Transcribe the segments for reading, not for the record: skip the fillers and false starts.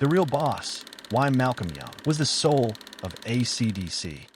The real boss, why Malcolm Young, was the soul of AC/DC.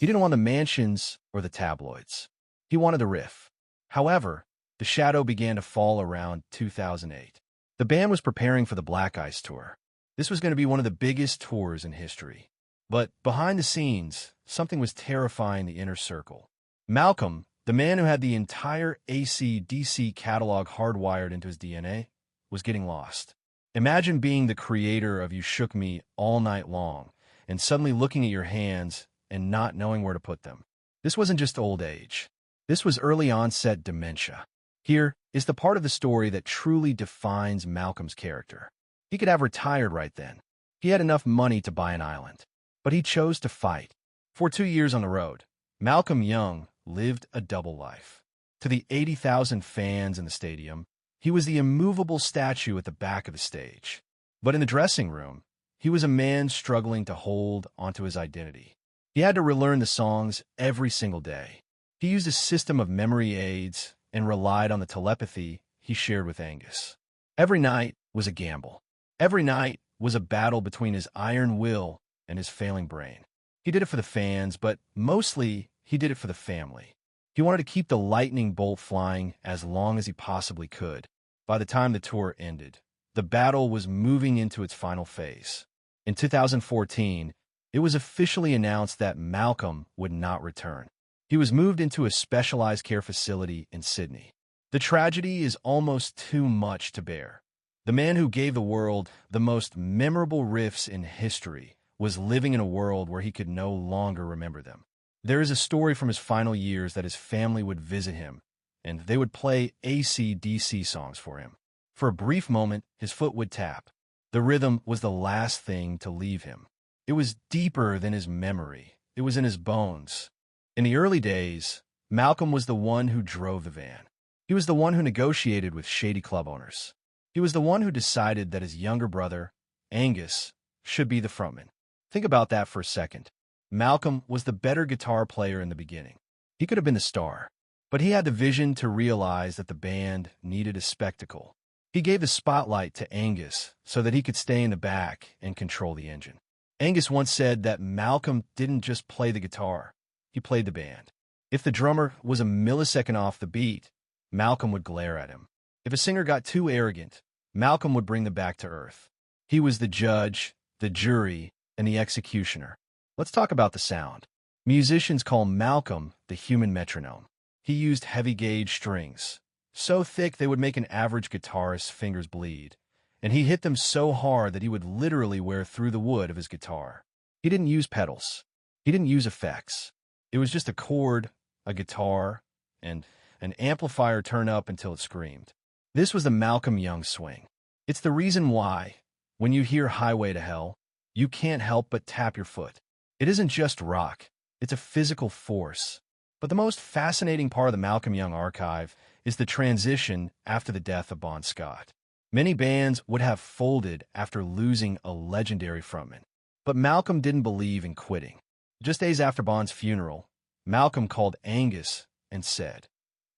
He didn't want the mansions or the tabloids. He wanted a riff. However, the shadow began to fall around 2008. The band was preparing for the Black Ice Tour. This was going to be one of the biggest tours in history. But behind the scenes, something was terrifying the inner circle. Malcolm, the man who had the entire AC/DC catalog hardwired into his DNA, was getting lost. Imagine being the creator of You Shook Me All Night Long and suddenly looking at your hands and not knowing where to put them. This wasn't just old age. This was early onset dementia. Here is the part of the story that truly defines Malcolm's character. He could have retired right then. He had enough money to buy an island. But he chose to fight. For 2 years on the road, Malcolm Young lived a double life. To the 80,000 fans in the stadium, he was the immovable statue at the back of the stage. But in the dressing room, he was a man struggling to hold onto his identity. He had to relearn the songs every single day. He used a system of memory aids and relied on the telepathy he shared with Angus. Every night was a gamble. Every night was a battle between his iron will and his failing brain. He did it for the fans, but mostly he did it for the family. He wanted to keep the lightning bolt flying as long as he possibly could. By the time the tour ended, the battle was moving into its final phase. In 2014, it was officially announced that Malcolm would not return. He was moved into a specialized care facility in Sydney. The tragedy is almost too much to bear. The man who gave the world the most memorable riffs in history was living in a world where he could no longer remember them. There is a story from his final years that his family would visit him, and they would play AC/DC songs for him. For a brief moment, his foot would tap. The rhythm was the last thing to leave him. It was deeper than his memory. It was in his bones. In the early days, Malcolm was the one who drove the van. He was the one who negotiated with shady club owners. He was the one who decided that his younger brother, Angus, should be the frontman. Think about that for a second. Malcolm was the better guitar player in the beginning. He could have been the star, but he had the vision to realize that the band needed a spectacle. He gave the spotlight to Angus so that he could stay in the back and control the engine. Angus once said that Malcolm didn't just play the guitar, he played the band. If the drummer was a millisecond off the beat, Malcolm would glare at him. If a singer got too arrogant, Malcolm would bring them back to earth. He was the judge, the jury, and the executioner. Let's talk about the sound. Musicians call Malcolm the human metronome. He used heavy-gauge strings, so thick they would make an average guitarist's fingers bleed, and he hit them so hard that he would literally wear through the wood of his guitar. He didn't use pedals. He didn't use effects. It was just a chord, a guitar, and an amplifier turn up until it screamed. This was the Malcolm Young swing. It's the reason why, when you hear Highway to Hell, you can't help but tap your foot. It isn't just rock. It's a physical force. But the most fascinating part of the Malcolm Young archive is the transition after the death of Bon Scott. Many bands would have folded after losing a legendary frontman. But Malcolm didn't believe in quitting. Just days after Bon's funeral, Malcolm called Angus and said,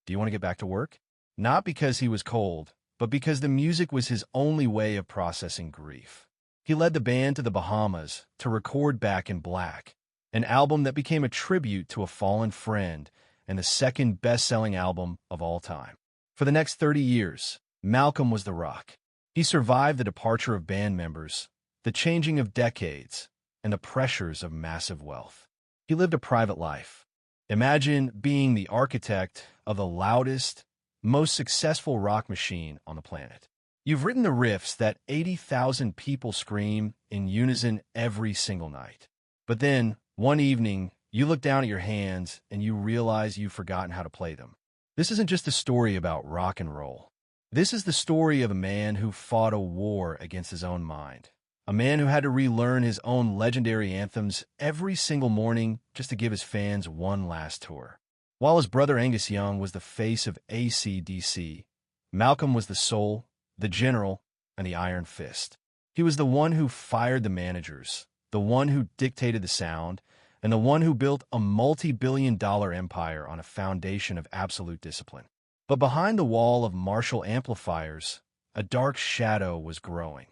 "Do you want to get back to work?" Not because he was cold, but because the music was his only way of processing grief. He led the band to the Bahamas to record Back in Black, an album that became a tribute to a fallen friend and the second best-selling album of all time. For the next 30 years, Malcolm was the rock. He survived the departure of band members, the changing of decades, and the pressures of massive wealth. He lived a private life. Imagine being the architect of the loudest, most successful rock machine on the planet. You've written the riffs that 80,000 people scream in unison every single night. But then, one evening, you look down at your hands and you realize you've forgotten how to play them. This isn't just a story about rock and roll. This is the story of a man who fought a war against his own mind. A man who had to relearn his own legendary anthems every single morning just to give his fans one last tour. While his brother Angus Young was the face of AC/DC, Malcolm was the soul, the general, and the iron fist. He was the one who fired the managers, the one who dictated the sound, and the one who built a multi-billion-dollar empire on a foundation of absolute discipline. But behind the wall of Marshall amplifiers, a dark shadow was growing,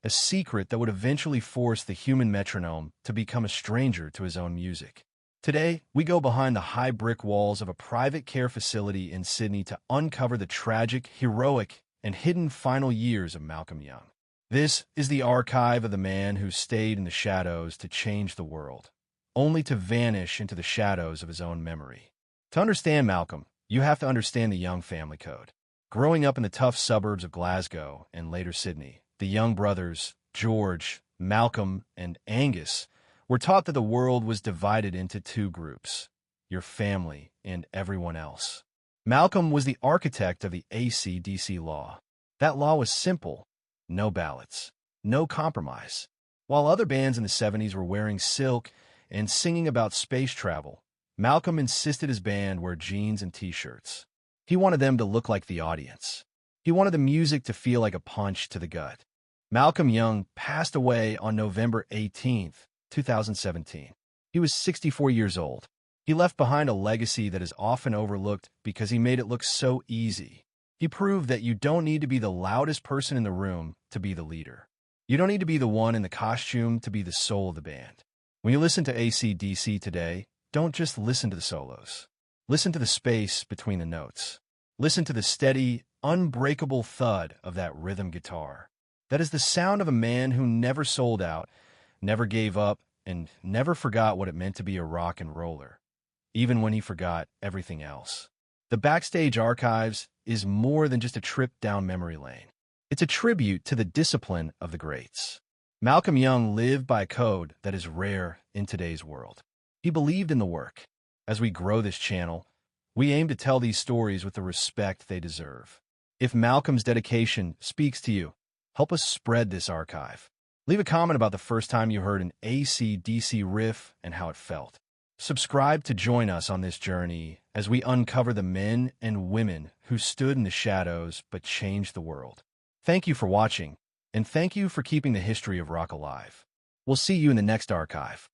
a secret that would eventually force the human metronome to become a stranger to his own music. Today, we go behind the high brick walls of a private care facility in Sydney to uncover the tragic, heroic, and hidden final years of Malcolm Young. This is the archive of the man who stayed in the shadows to change the world, only to vanish into the shadows of his own memory. To understand Malcolm, you have to understand the Young family code. Growing up in the tough suburbs of Glasgow and later Sydney, the Young brothers, George, Malcolm, and Angus, were taught that the world was divided into two groups, your family and everyone else. Malcolm was the architect of the AC/DC law. That law was simple: no ballots, no compromise. While other bands in the 70s were wearing silk and singing about space travel, Malcolm insisted his band wear jeans and t-shirts. He wanted them to look like the audience. He wanted the music to feel like a punch to the gut. Malcolm Young passed away on November 18th, 2017. He was 64 years old. He left behind a legacy that is often overlooked because he made it look so easy. He proved that you don't need to be the loudest person in the room to be the leader. You don't need to be the one in the costume to be the soul of the band. When you listen to AC/DC today, don't just listen to the solos. Listen to the space between the notes. Listen to the steady, unbreakable thud of that rhythm guitar. That is the sound of a man who never sold out, never gave up, and never forgot what it meant to be a rock and roller, even when he forgot everything else. The Backstage Archives is more than just a trip down memory lane. It's a tribute to the discipline of the greats. Malcolm Young lived by a code that is rare in today's world. He believed in the work. As we grow this channel, we aim to tell these stories with the respect they deserve. If Malcolm's dedication speaks to you, help us spread this archive. Leave a comment about the first time you heard an AC/DC riff and how it felt. Subscribe to join us on this journey as we uncover the men and women who stood in the shadows but changed the world. Thank you for watching, and thank you for keeping the history of rock alive. We'll see you in the next archive.